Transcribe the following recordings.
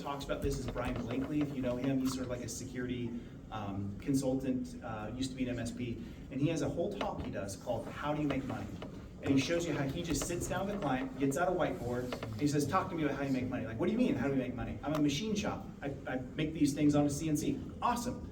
talks about this is Brian Blankley. If you know him, he's sort of like a security consultant, used to be an MSP, and he has a whole talk he does called How Do You Make Money? And he shows you how he just sits down with a client, gets out a whiteboard, and he says, talk to me about how you make money. Like, what do you mean, how do we make money? I'm a machine shop. I make these things on a CNC. Awesome.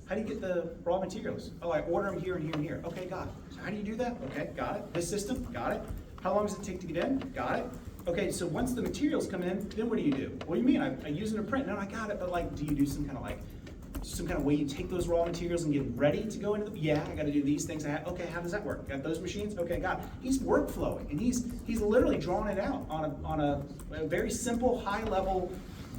How do you get the raw materials? Oh, I order them here and here and here. Okay, got it. So how do you do that? Okay, got it. This system, got it. How long does it take to get in? Got it. Okay, so once the materials come in, then what do you do? What do you mean? I use it to print. No, I got it, but like, do you do some kind of way you take those raw materials and get ready to go into the, yeah, I gotta do these things. Okay, how does that work? Got those machines? Okay, got it. He's workflowing, and he's literally drawing it out on a very simple, high level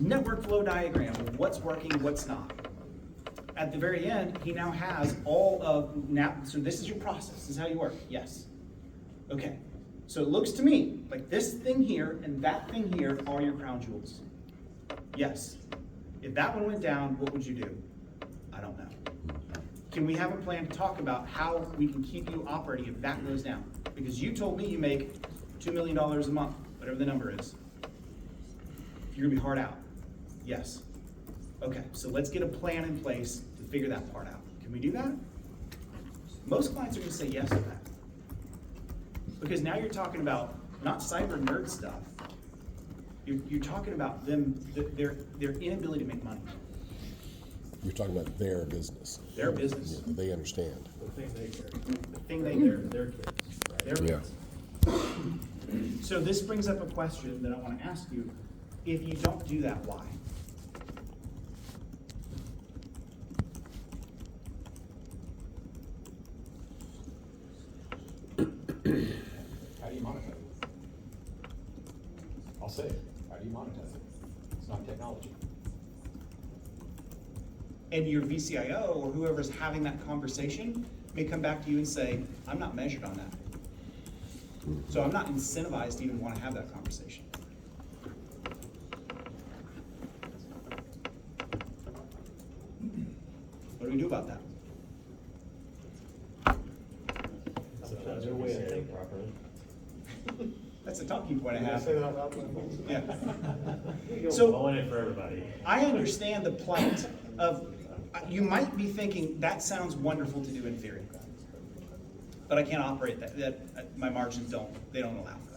network flow diagram of what's working, what's not. At the very end, he now has all of, so this is your process, this is how you work, yes. Okay, so it looks to me like this thing here and that thing here are your crown jewels. Yes. If that one went down, what would you do? I don't know. Can we have a plan to talk about how we can keep you operating if that goes down? Because you told me you make $2 million a month, whatever the number is. You're gonna be hard out. Yes. Okay, so let's get a plan in place to figure that part out. Can we do that? Most clients are gonna say yes to that. Because now you're talking about not cyber nerd stuff. You're talking about their inability to make money. You're talking about their business. Their business. Yeah, they understand. The thing they care. The thing they care. Their kids, right? Their Yeah. kids. So this brings up a question that I want to ask you. If you don't do that, why? How do you monetize it? I'll say it. How do you monetize it? It's not technology. And your VCIO or whoever's having that conversation may come back to you and say, I'm not measured on that. So I'm not incentivized to even want to have that conversation. What do we do about that? That's their way of thinking properly. That's a talking point I Can I have. say that out loud? Yeah. So, So- blowing it for everybody. I understand the plight of, you might be thinking, that sounds wonderful to do in theory. But I can't operate that my margins they don't allow for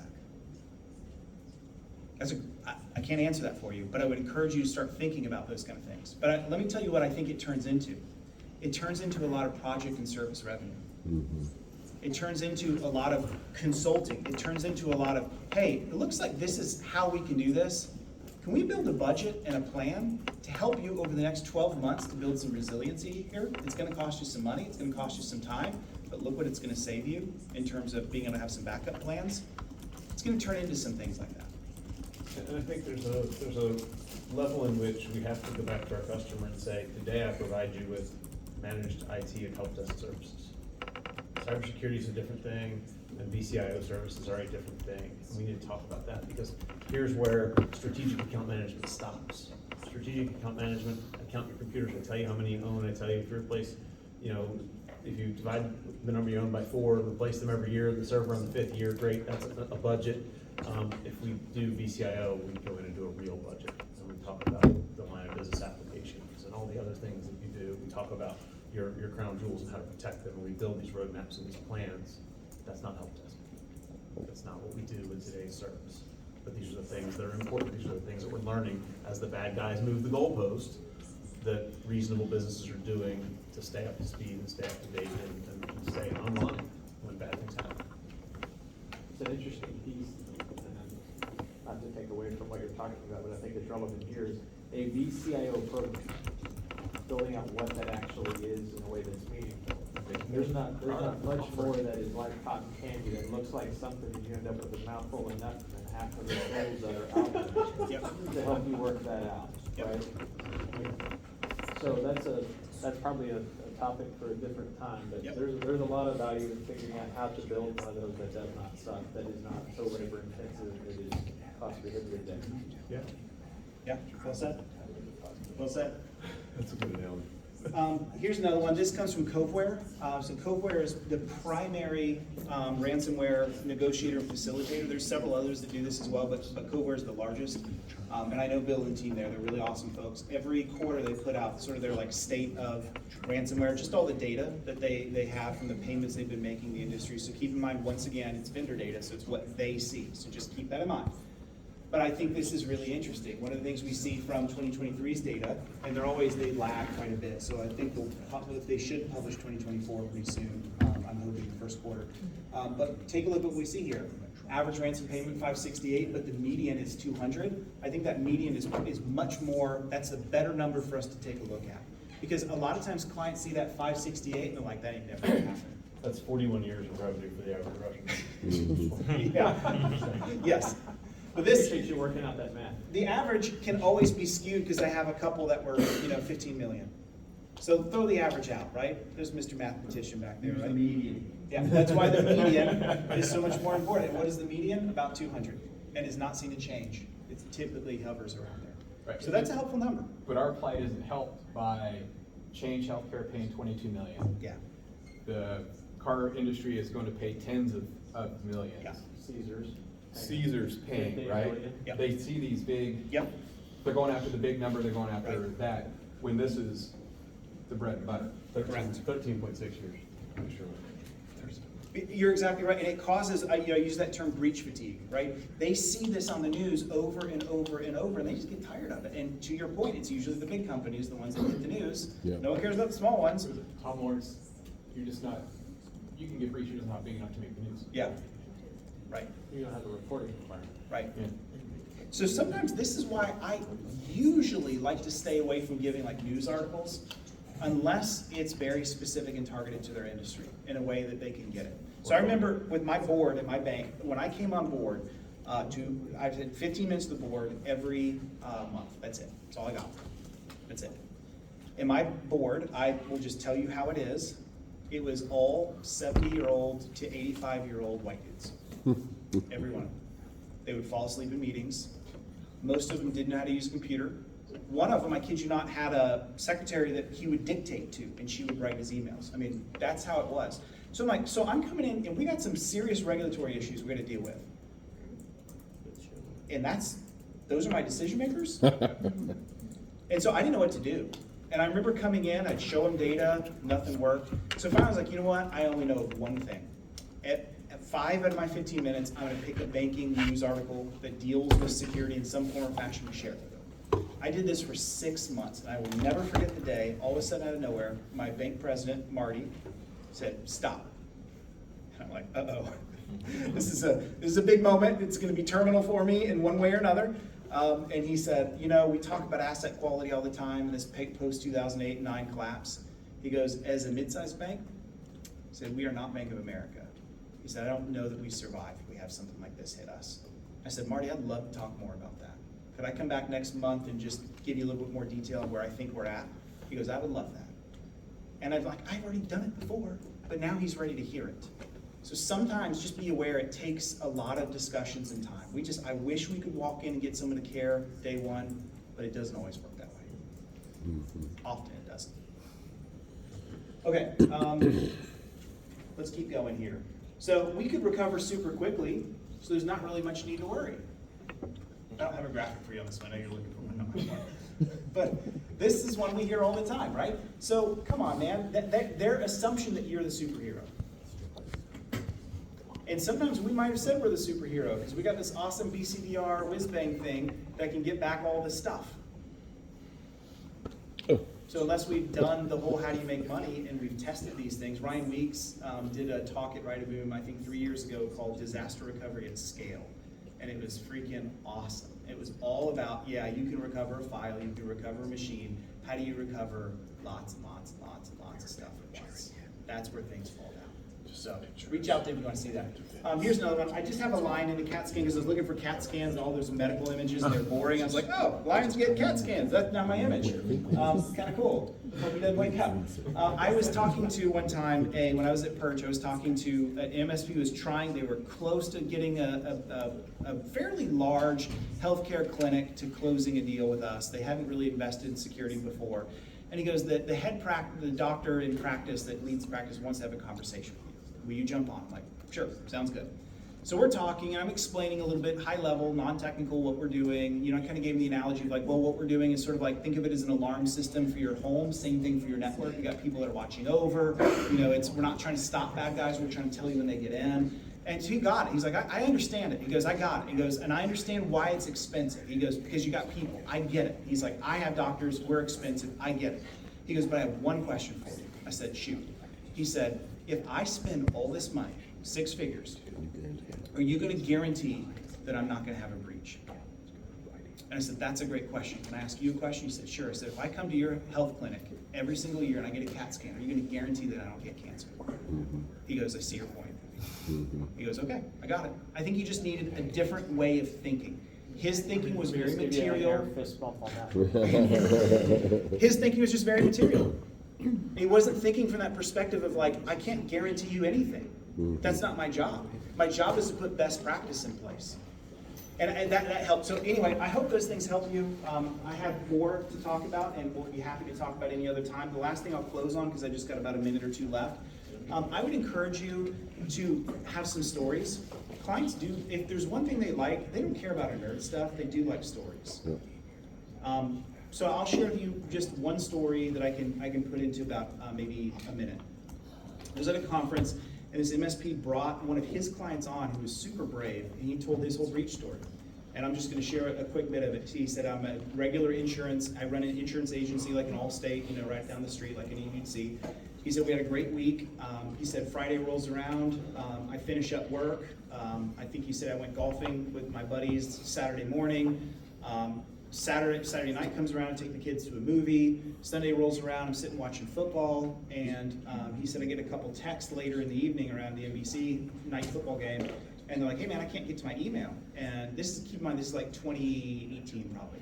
that. I can't answer that for you, but I would encourage you to start thinking about those kind of things. But let me tell you what I think it turns into. It turns into a lot of project and service revenue. Mm-hmm. It turns into a lot of consulting. It turns into a lot of, hey, it looks like this is how we can do this. Can we build a budget and a plan to help you over the next 12 months to build some resiliency here? It's gonna cost you some money, it's gonna cost you some time, but look what it's gonna save you in terms of being able to have some backup plans. It's gonna turn into some things like that. And I think there's a level in which we have to go back to our customer and say, today I provide you with managed IT and help desk services. Cybersecurity is a different thing, and VCIO services are a different thing. And we need to talk about that because here's where strategic account management stops. Strategic account management, I count your computers, I tell you how many you own, I tell you if you replace, if you divide the number you own by 4, replace them every year, the server on the 5th year, great, that's a budget. If we do VCIO, we go in and do a real budget. And we talk about the line of business applications and all the other things that you do. We talk about your crown jewels and how to protect them, and we build these roadmaps and these plans. That's not help desk. That's not what we do in today's service. But these are the things that are important. These are the things that we're learning as the bad guys move the goalpost that reasonable businesses are doing to stay up to speed and stay up to date and stay online when bad things happen. It's an interesting piece, and not to take away from what you're talking about, but I think it's relevant here, is a VCIO program, building out what that actually is in a way that's meaningful. There's not much more that is like cotton candy that looks like something and you end up with a mouthful of nuts and then half of the tools that are out there to help you work that out, right? So that's probably a topic for a different time, but there's a lot of value in figuring out how to build one of those that does not suck, that is not so labor intensive, that is cost prohibitive. Yeah. Yeah, well said. Well said. That's a good analogy. Here's another one. This comes from Coveware. So Coveware is the primary ransomware negotiator and facilitator. There's several others that do this as well, but Coveware is the largest. And I know Bill and the team there. They're really awesome folks. Every quarter they put out sort of their like state of ransomware, just all the data that they have from the payments they've been making in the industry. So keep in mind, once again, it's vendor data, so it's what they see. So just keep that in mind. But I think this is really interesting. One of the things we see from 2023's data, and they lag quite a bit. So I think they should publish 2024 pretty soon. I'm hoping the first quarter. But take a look at what we see here. Average ransom payment 568, but the median is 200. I think that median is much more. That's a better number for us to take a look at, because a lot of times clients see that 568 and they're like, that ain't never gonna happen. That's 41 years of revenue for the average Russian. Yeah. Yes. But Appreciate you working out that math. the average can always be skewed because I have a couple that were, 15 million. So throw the average out, right? There's Mr. Mathematician back there, right? Median. Yeah, that's why the median is so much more important. What is the median? About 200, and is not seen to change. It typically hovers around there. Right. So that's a helpful number. But our plight isn't helped by Change Healthcare paying 22 million. Yeah. The car industry is going to pay tens of millions. Yeah. Caesars. Caesar's paying, 15 right? million. Yep. They see these big, Yep. they're going after the big number, they're going after Right. that, when this is the bread and butter. 13.6 years. I'm sure. You're exactly right, and it causes, I use that term breach fatigue, right? They see this on the news over and over and over, and they just get tired of it. And to your point, it's usually the big companies, the ones that get the news. Yeah. No one cares about the small ones. Tom Lawrence, you're just not, you can get breached, you're just not big enough to make the news. Yeah. Right, You don't have a reporting requirement. right. Yeah. So sometimes this is why I usually like to stay away from giving like news articles unless it's very specific and targeted to their industry in a way that they can get it. So I remember with my board at my bank, when I came on board, I did 15 minutes to the board every month. That's it. That's all I got. That's it. In my board, I will just tell you how it is. It was all 70-year-old to 85-year-old white dudes. Every one of them. They would fall asleep in meetings. Most of them didn't know how to use a computer. One of them, I kid you not, had a secretary that he would dictate to, and she would write his emails. I mean, that's how it was. So I'm like, so I'm coming in, and we got some serious regulatory issues we're gonna deal with. And those are my decision makers? And so I didn't know what to do. And I remember coming in, I'd show them data, nothing worked. So finally I was like, you know what, I only know one thing. At 5 out of my 15 minutes, I'm gonna pick a banking news article that deals with security in some form or fashion and share it with them. I did this for 6 months, and I will never forget the day, all of a sudden out of nowhere, my bank president, Marty, said, stop. And I'm like, uh-oh. This is a big moment. It's gonna be terminal for me in one way or another. And he said, we talk about asset quality all the time in this post-2008-9 collapse. He goes, as a mid-sized bank, he said, we are not Bank of America. He said, I don't know that we survive if we have something like this hit us. I said, Marty, I'd love to talk more about that. Could I come back next month and just give you a little bit more detail on where I think we're at? He goes, I would love that. And I've already done it before, but now he's ready to hear it. So sometimes just be aware it takes a lot of discussions and time. I wish we could walk in and get someone to care day one, but it doesn't always work that way. Often it doesn't. Okay, let's keep going here. So we could recover super quickly, so there's not really much need to worry. I don't have a graphic for you on this one. I know you're looking for one. But this is one we hear all the time, right? So come on, man. Their assumption that you're the superhero. And sometimes we might have said we're the superhero because we got this awesome BCDR whiz-bang thing that can get back all this stuff. So unless we've done the whole how do you make money and we've tested these things, Ryan Weeks did a talk at Write a Boom, I think 3 years ago, called Disaster Recovery at Scale. And it was freaking awesome. It was all about, you can recover a file, you can recover a machine. How do you recover lots and lots and lots and lots of stuff at once? That's where things fall down. So reach out there if you want to see that. Here's another one. I just have a line in the CAT scan because I was looking for CAT scans and all those medical images and they're boring. I was like, oh, lions get CAT scans. That's not my image. Kind of cool. Hope he doesn't wake up. I was talking to one time, when I was at Perch, I was talking to an MSP who was they were close to getting a fairly large healthcare clinic to closing a deal with us. They hadn't really invested in security before. And he goes, the the doctor in practice that leads practice wants to have a conversation with you. Will you jump on? I'm like, sure, sounds good. So we're talking, and I'm explaining a little bit high level, non-technical, what we're doing. You know, I kind of gave him the analogy of like, well, what we're doing is sort of like, think of it as an alarm system for your home, same thing for your network. You got people that are watching over. You know, we're not trying to stop bad guys, we're trying to tell you when they get in. And so he got it. He's like, I understand it. He goes, I got it. He goes, and I understand why it's expensive. He goes, because you got people. I get it. He's like, I have doctors, we're expensive. I get it. He goes, but I have one question for you. I said, shoot. He said, if I spend all this money, 6 figures, are you going to guarantee that I'm not going to have a breach? And I said, that's a great question. Can I ask you a question? He said, sure. I said, if I come to your health clinic every single year and I get a CAT scan, are you going to guarantee that I don't get cancer? He goes, I see your point. He goes, okay, I got it. I think he just needed a different way of thinking. His thinking was very Just give you an air material. fist bump on that. His thinking was just very material. He wasn't thinking from that perspective of like, I can't guarantee you anything. That's not my job. My job is to put best practice in place. And that helped. So anyway, I hope those things help you. I have more to talk about, and we'll be happy to talk about any other time. The last thing I'll close on, because I just got about a minute or two left, I would encourage you to have some stories. Clients do, if there's one thing they like, they don't care about our nerd stuff, they do like stories. So I'll share with you just one story that I can put into about maybe a minute. I was at a conference, and this MSP brought one of his clients on who was super brave, and he told his whole breach story. And I'm just going to share a quick bit of it. He said, I'm a regular insurance, I run an insurance agency like an Allstate, you know, right down the street like an EUC. He said, we had a great week. He said, Friday rolls around, I finish up work. I think he said I went golfing with my buddies Saturday morning. Saturday night comes around, I take the kids to a movie. Sunday rolls around, I'm sitting watching football, and he said I get a couple texts later in the evening around the NBC night football game, and they're like, hey man, I can't get to my email. And this is, keep in mind, this is like 2018 probably.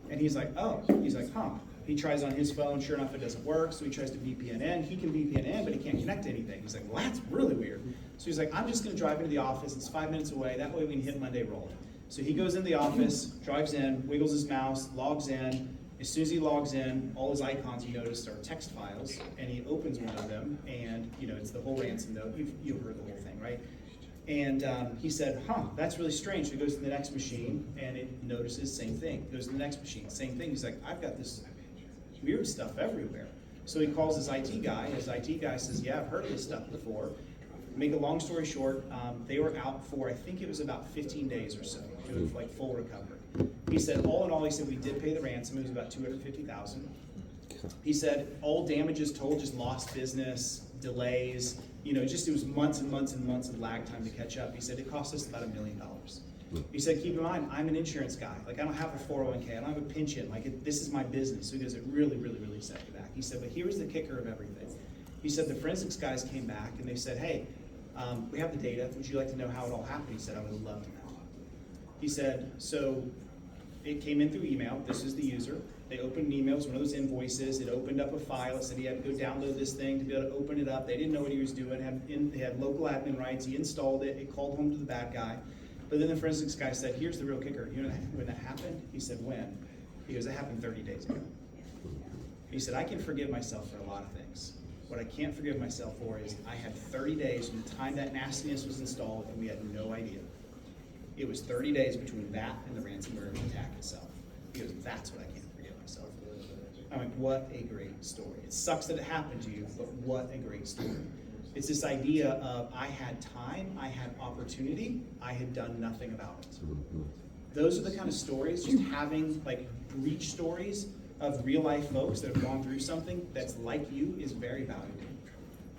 And he's like, oh, he's like, huh. He tries on his phone, sure enough it doesn't work, so he tries to VPN in. He can VPN in, but he can't connect to anything. He's like, well that's really weird. So he's like, I'm just gonna drive into the office, it's 5 minutes away, that way we can hit Monday rolling. So he goes in the office, drives in, wiggles his mouse, logs in. As soon as he logs in, all his icons you noticed are text files, and he opens one of them, and you know it's the whole ransom note. You've heard the whole thing, right? And he said, huh, that's really strange. So he goes to the next machine, and it notices same thing. Goes to the next machine, same thing. He's like, I've got this weird stuff everywhere. So he calls his IT guy. His IT guy says, yeah, I've heard of this stuff before. Make a long story short, they were out for, I think it was about 15 days or so, doing like full recovery. He said, all in all, he said, we did pay the ransom, it was about $250,000. He said, all damages total, just lost business, delays, you know, just it was months and months and months of lag time to catch up. He said, it cost us about $1 million. He said, keep in mind, I'm an insurance guy. Like, I don't have a 401k, I don't have a pension, like, this is my business. So he goes, it really, really, really set me back. He said, but here's the kicker of everything. He said, the forensics guys came back and they said, hey, we have the data. Would you like to know how it all happened? He said, I would love to know. He said, so it came in through email. This is the user. They opened an email. It was one of those invoices. It opened up a file. It said he had to go download this thing to be able to open it up. They didn't know what he was doing. They had local admin rights. He installed it. It called home to the bad guy. But then the forensics guy said, here's the real kicker. You know when that happened? He said, when? He goes, it happened 30 days ago. He said, I can forgive myself for a lot of things. What I can't forgive myself for is I had 30 days from the time that nastiness was installed and we had no idea. It was 30 days between that and the ransomware attack itself. He goes, that's what I can't forgive myself for. I'm like, what a great story. It sucks that it happened to you, but what a great story. It's this idea of I had time, I had opportunity, I had done nothing about it. Those are the kind of stories, just having like breach stories of real life folks that have gone through something that's like you is very valuable.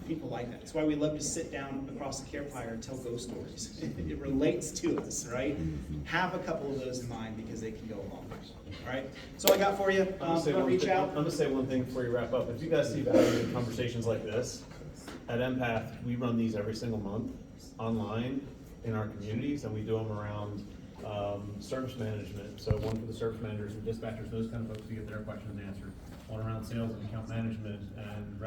People like that. That's why we love to sit down across the campfire and tell ghost stories. It relates to us, right? Have a couple of those in mind because they can go a long way. All right? So I got for you. Reach out. I'm gonna say one thing before you wrap up. If you guys see value in conversations like this, at Empath, we run these every single month online in our communities, and we do them around service management. So one for the service managers and dispatchers, those kind of folks to get their questions answered. One around sales and account management and